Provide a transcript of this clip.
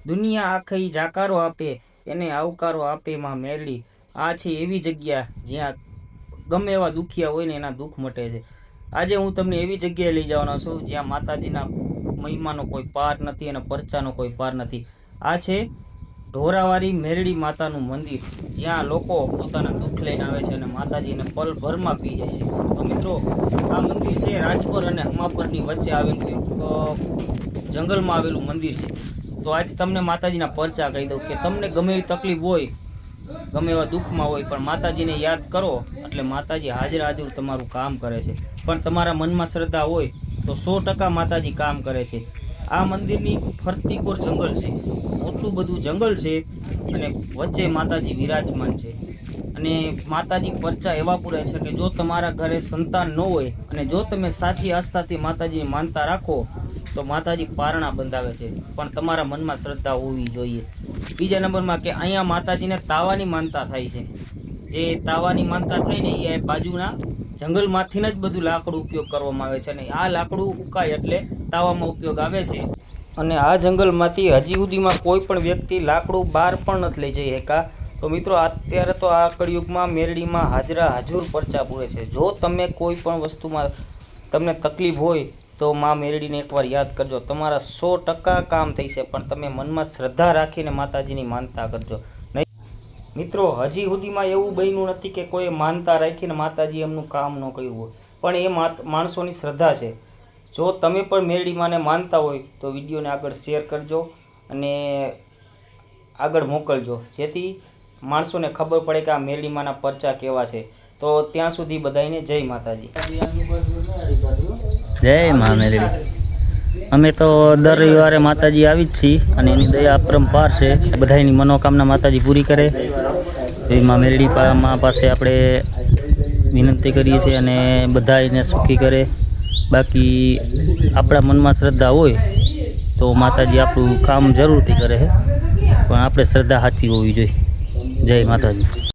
દુનિયા આખી જાકારો આપે એને આવકારો આપે માં મેરડી। આ છે એવી જગ્યા જ્યાં ગમે એવા દુખિયા હોય ને એના દુઃખ મટે છે। આજે હું તમને એવી જગ્યાએ લઈ જવાનો છું જ્યાં માતાજીના મહિમાનો કોઈ પાર નથી અને પરચાનો કોઈ પાર નથી। આ છે ઢોરાવાળી મેરડી માતાનું મંદિર, જ્યાં લોકો પોતાના દુઃખ લઈને આવે છે અને માતાજીને પલભરમાં પી જાય છે। તો મિત્રો, આ મંદિર છે રાજપર અને હમાપરની વચ્ચે આવેલું એક જંગલમાં આવેલું મંદિર છે। તો આજે તમને માતાજીના પરચા કહી દઉં કે તમને ગમે એવી તકલીફ હોય, ગમે એવા દુઃખમાં હોય, પણ માતાજીને યાદ કરો એટલે માતાજી હાજર હાજર તમારું કામ કરે છે। પણ તમારા મનમાં શ્રદ્ધા હોય તો 100% માતાજી કામ કરે છે। આ મંદિરની ફરતી કોર જંગલ છે, મોટું બધું જંગલ છે અને વચ્ચે માતાજી વિરાજમાન છે। અને માતાજી પરચા એવા પૂરે છે કે જો તમારા ઘરે સંતાન ન હોય અને જો તમે સાચી આસ્થાથી માતાજીની માનતા રાખો તો માતાજી પારણા બંધાવે છે, પણ તમારા મનમાં શ્રદ્ધા હોવી જોઈએ। બીજા નંબરમાં કે અહીંયા માતાજીને તાવાની માનતા થાય છે। જે તાવાની માનતા થાય ને એ બાજુના જંગલમાંથી જ બધું લાકડું ઉપયોગ કરવામાં આવે છે અને આ લાકડું ઉકાય એટલે તાવામાં ઉપયોગ આવે છે। અને આ જંગલમાંથી હજી સુધીમાં કોઈ પણ વ્યક્તિ લાકડું બહાર પણ નથી લઈ જઈ શકા। તો મિત્રો, અત્યારે તો આ કળિયુગમાં મેરડીમાં હાજરા હજુર પરચા પૂરે છે। જો તમે કોઈ પણ વસ્તુમાં તમને તકલીફ હોય તો માં મેરડીને એકવાર યાદ કરજો, તમારા 100% કામ થઈ છે, પણ તમે મનમાં શ્રદ્ધા રાખીને માતાજીની માનતા કરજો। મિત્રો, હજી સુધીમાં એવું બન્યું નથી કે કોઈ માનતા રાખીને માતાજી એમનું કામ ન કર્યું હોય, પણ એ માણસોની શ્રદ્ધા છે। જો તમે પણ મેરડી માને માનતા હોય તો વિડીયોને આગળ શેર કરજો અને આગળ મોકલજો, જેથી માણસોને ખબર પડે કે આ મેરડી માના પરચા કેવા છે। તો ત્યાં સુધી બધાને જય માતાજી। જય મા મેરડી। અમે તો દર રવિવારે માતાજી આવી જ છીએ અને એની દયા અપરંપાર છે। બધાની મનોકામના માતાજી પૂરી કરે એવી મા મેરડી મા પાસે આપણે વિનંતી કરીએ છીએ અને બધા એને સુખી કરે। બાકી આપણા મનમાં શ્રદ્ધા હોય તો માતાજી આપણું કામ જરૂરથી કરે છે, પણ આપણે શ્રદ્ધા સાચી હોવી જોઈએ। જય માતાજી।